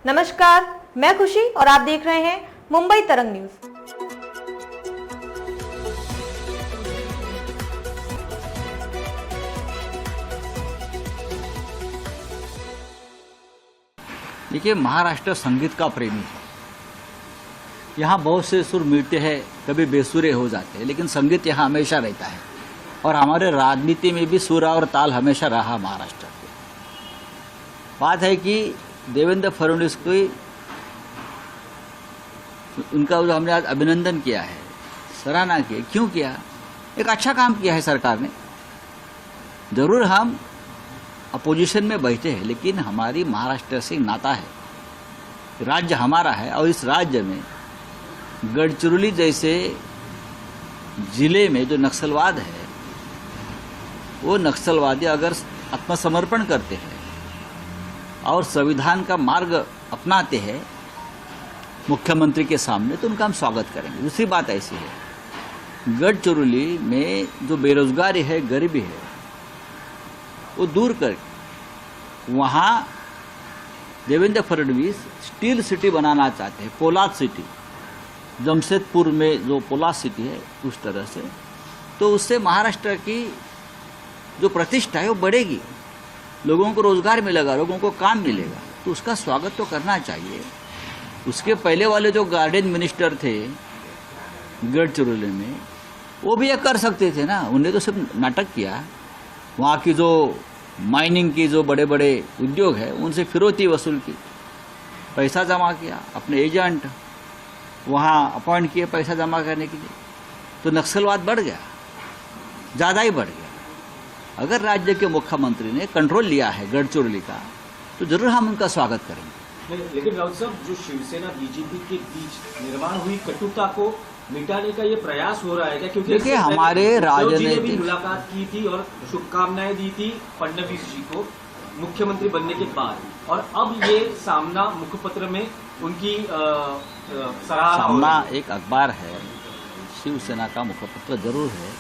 नमस्कार, मैं खुशी और आप देख रहे हैं मुंबई तरंग न्यूज। देखिए, महाराष्ट्र संगीत का प्रेमी है। यहाँ बहुत से सुर मिलते हैं, कभी बेसुरे हो जाते हैं, लेकिन संगीत यहाँ हमेशा रहता है। और हमारे राजनीति में भी सुर और ताल हमेशा रहा महाराष्ट्र के। बात है कि देवेंद्र फडणवीस को उनका जो हमने आज अभिनंदन किया है, सराहना की, क्यों किया? एक अच्छा काम किया है सरकार ने। जरूर हम अपोजिशन में बैठे हैं, लेकिन हमारी महाराष्ट्र से नाता है, राज्य हमारा है। और इस राज्य में गढ़चिरौली जैसे जिले में जो नक्सलवाद है, वो नक्सलवादी अगर आत्मसमर्पण करते हैं और संविधान का मार्ग अपनाते हैं मुख्यमंत्री के सामने, तो उनका हम स्वागत करेंगे। दूसरी बात ऐसी है, गढ़चिरौली में जो बेरोजगारी है, गरीबी है, वो दूर कर वहाँ देवेंद्र फडणवीस स्टील सिटी बनाना चाहते हैं, पोलाद सिटी। जमशेदपुर में जो पोलाद सिटी है, उस तरह से, तो उससे महाराष्ट्र की जो प्रतिष्ठा है वो बढ़ेगी, लोगों को रोजगार मिलेगा, लोगों को काम मिलेगा, तो उसका स्वागत तो करना चाहिए। उसके पहले वाले जो गार्डन मिनिस्टर थे गढ़चिरौली में, वो भी ये कर सकते थे ना, उन्हें तो सिर्फ नाटक किया। वहाँ की जो माइनिंग की जो बड़े बड़े उद्योग है, उनसे फिरौती वसूल की, पैसा जमा किया, अपने एजेंट वहाँ अपॉइंट किए पैसा जमा करने के लिए, तो नक्सलवाद बढ़ गया, ज़्यादा ही बढ़ गया। अगर राज्य के मुख्यमंत्री ने कंट्रोल लिया है गढ़चिरौली का, तो जरूर हम उनका स्वागत करेंगे। लेकिन राउत साहब, जो शिवसेना बीजेपी के बीच निर्माण हुई कटुता को मिटाने का ये प्रयास हो रहा है क्या? क्योंकि देखिए, हमारे राजनीतिक भी मुलाकात की थी और शुभकामनाएं दी थी फडणवीस जी को मुख्यमंत्री बनने के बाद, और अब ये सामना मुखपत्र में उनकी सराहना। सामना एक अखबार है, शिवसेना का मुखपत्र जरूर है,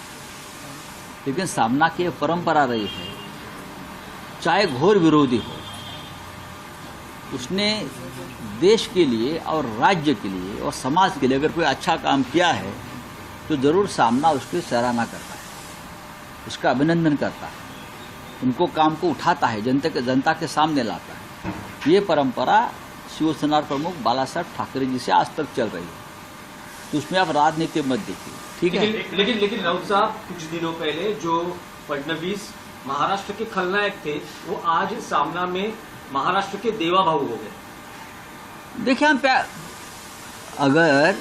लेकिन सामना की परंपरा रही है, चाहे घोर विरोधी हो, उसने देश के लिए और राज्य के लिए और समाज के लिए अगर कोई अच्छा काम किया है, तो जरूर सामना उसकी सराहना करता है, उसका अभिनंदन करता है, उनको काम को उठाता है, जनता के सामने लाता है। ये परंपरा शिवसेना प्रमुख बाला साहब ठाकरे जी से आज तक चल रही है, तो उसमें आप राजनीति मत देखिए, ठीक है? लेकिन राउत साहब, कुछ दिनों पहले जो फडणवीस महाराष्ट्र के खलनायक थे, वो आज सामना में महाराष्ट्र के देवा भाऊ हो गए। देखिए, हम अगर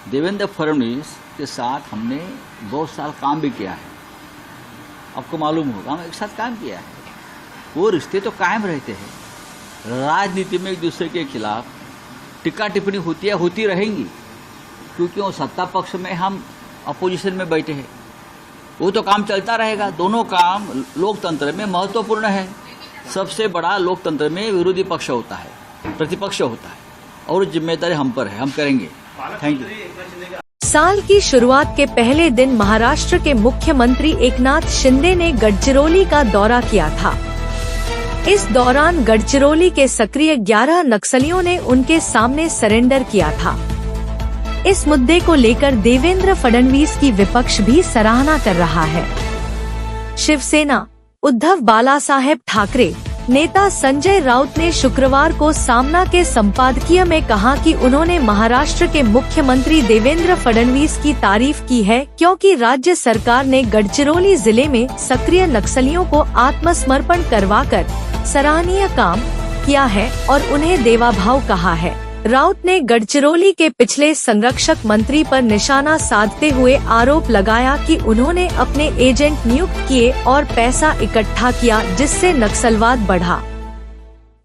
देवेंद्र फडणवीस के साथ हमने बहुत साल काम भी किया है, आपको मालूम होगा, हम एक साथ काम किया है, वो रिश्ते तो कायम रहते हैं। राजनीति में एक दूसरे के खिलाफ टिक्का टिप्पणी होती है, होती रहेंगी, क्योंकि वो सत्ता पक्ष में, हम अपोजिशन में बैठे हैं, वो तो काम चलता रहेगा। दोनों काम लोकतंत्र में महत्वपूर्ण है। सबसे बड़ा लोकतंत्र में विरोधी पक्ष होता है, प्रतिपक्ष होता है, और जिम्मेदारी हम पर है, हम करेंगे। Thank you. साल की शुरुआत के पहले दिन महाराष्ट्र के मुख्यमंत्री एकनाथ शिंदे ने गढ़चिरौली का दौरा किया था। इस दौरान गढ़चिरौली के सक्रिय 11 नक्सलियों ने उनके सामने सरेंडर किया था। इस मुद्दे को लेकर देवेंद्र फडणवीस की विपक्ष भी सराहना कर रहा है। शिवसेना उद्धव बालासाहेब ठाकरे नेता संजय राउत ने शुक्रवार को सामना के संपादकीय में कहा कि उन्होंने महाराष्ट्र के मुख्यमंत्री देवेंद्र फडणवीस की तारीफ की है, क्योंकि राज्य सरकार ने गढ़चिरौली जिले में सक्रिय नक्सलियों को आत्मसमर्पण करवाकर सराहनीय काम किया है और उन्हें देवाभाव कहा है। राउत ने गढ़चिरौली के पिछले संरक्षक मंत्री पर निशाना साधते हुए आरोप लगाया कि उन्होंने अपने एजेंट नियुक्त किए और पैसा इकट्ठा किया, जिससे नक्सलवाद बढ़ा।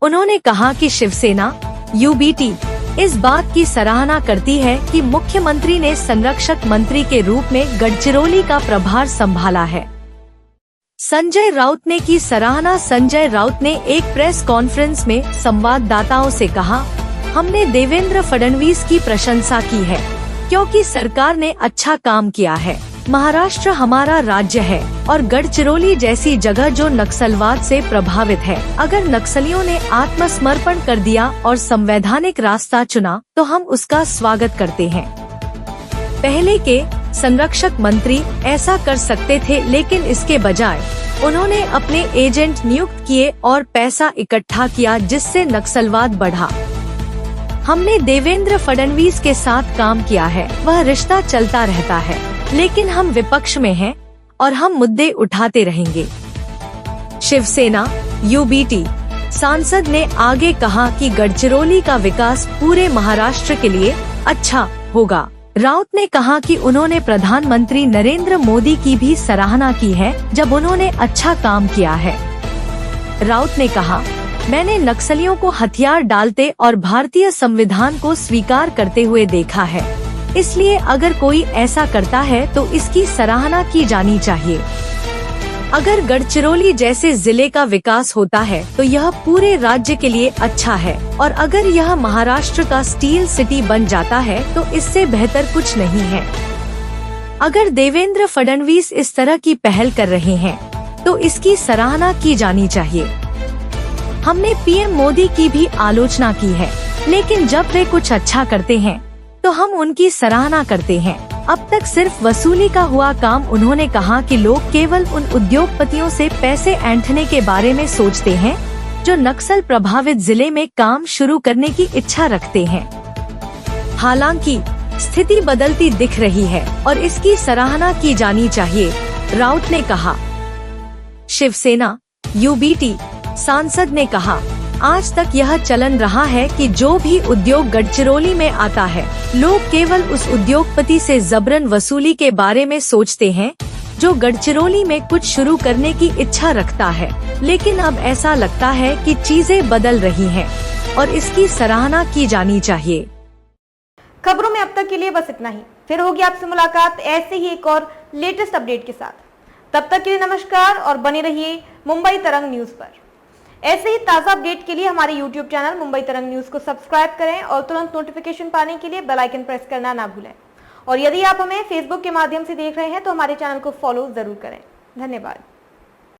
उन्होंने कहा कि शिवसेना यूबीटी इस बात की सराहना करती है कि मुख्यमंत्री ने संरक्षक मंत्री के रूप में गढ़चिरौली का प्रभार संभाला है। संजय राउत ने की सराहना। संजय राउत ने एक प्रेस कॉन्फ्रेंस में संवाददाताओं से कहा, हमने देवेंद्र फडणवीस की प्रशंसा की है, क्योंकि सरकार ने अच्छा काम किया है। महाराष्ट्र हमारा राज्य है। और गढ़चिरौली जैसी जगह जो नक्सलवाद से प्रभावित है। अगर नक्सलियों ने आत्मसमर्पण कर दिया और संवैधानिक रास्ता चुना तो हम उसका स्वागत करते हैं। पहले के संरक्षक मंत्री ऐसा कर सकते थे, लेकिन इसके बजाय उन्होंने अपने एजेंट नियुक्त किए और पैसा इकट्ठा किया, जिससे नक्सलवाद बढ़ा। हमने देवेंद्र फडणवीस के साथ काम किया है, वह रिश्ता चलता रहता है, लेकिन हम विपक्ष में हैं और हम मुद्दे उठाते रहेंगे। शिवसेना यूबीटी सांसद ने आगे कहा कि गढ़चिरौली का विकास पूरे महाराष्ट्र के लिए अच्छा होगा। राउत ने कहा कि उन्होंने प्रधानमंत्री नरेंद्र मोदी की भी सराहना की है जब उन्होंने अच्छा काम किया है। राउत ने कहा, मैंने नक्सलियों को हथियार डालते और भारतीय संविधान को स्वीकार करते हुए देखा है, इसलिए अगर कोई ऐसा करता है तो इसकी सराहना की जानी चाहिए। अगर गढ़चिरौली जैसे जिले का विकास होता है तो यह पूरे राज्य के लिए अच्छा है, और अगर यह महाराष्ट्र का स्टील सिटी बन जाता है तो इससे बेहतर कुछ नहीं है। अगर देवेंद्र फडणवीस इस तरह की पहल कर रहे हैं तो इसकी सराहना की जानी चाहिए। हमने पीएम मोदी की भी आलोचना की है, लेकिन जब वे कुछ अच्छा करते हैं तो हम उनकी सराहना करते हैं। अब तक सिर्फ वसूली का हुआ काम। उन्होंने कहा कि लोग केवल उन उद्योगपतियों से पैसे ऐंठने के बारे में सोचते हैं जो नक्सल प्रभावित जिले में काम शुरू करने की इच्छा रखते हैं। हालांकि स्थिति बदलती दिख रही है और इसकी सराहना की जानी चाहिए, राउत ने कहा। शिवसेना यूबीटी सांसद ने कहा, आज तक यह चलन रहा है कि जो भी उद्योग गढ़चिरौली में आता है, लोग केवल उस उद्योगपति से जबरन वसूली के बारे में सोचते हैं जो गढ़चिरौली में कुछ शुरू करने की इच्छा रखता है। लेकिन अब ऐसा लगता है कि चीजें बदल रही हैं और इसकी सराहना की जानी चाहिए। खबरों में अब तक के लिए बस इतना ही। फिर होगी आपसे मुलाकात ऐसे ही एक और लेटेस्ट अपडेट के साथ। तब तक के लिए नमस्कार और बने रहिए मुंबई तरंग न्यूज पर। ऐसे ही ताज़ा अपडेट के लिए हमारे YouTube चैनल मुंबई तरंग न्यूज को सब्सक्राइब करें और तुरंत नोटिफिकेशन पाने के लिए बेल आइकन प्रेस करना ना भूलें। और यदि आप हमें Facebook के माध्यम से देख रहे हैं तो हमारे चैनल को फॉलो जरूर करें। धन्यवाद।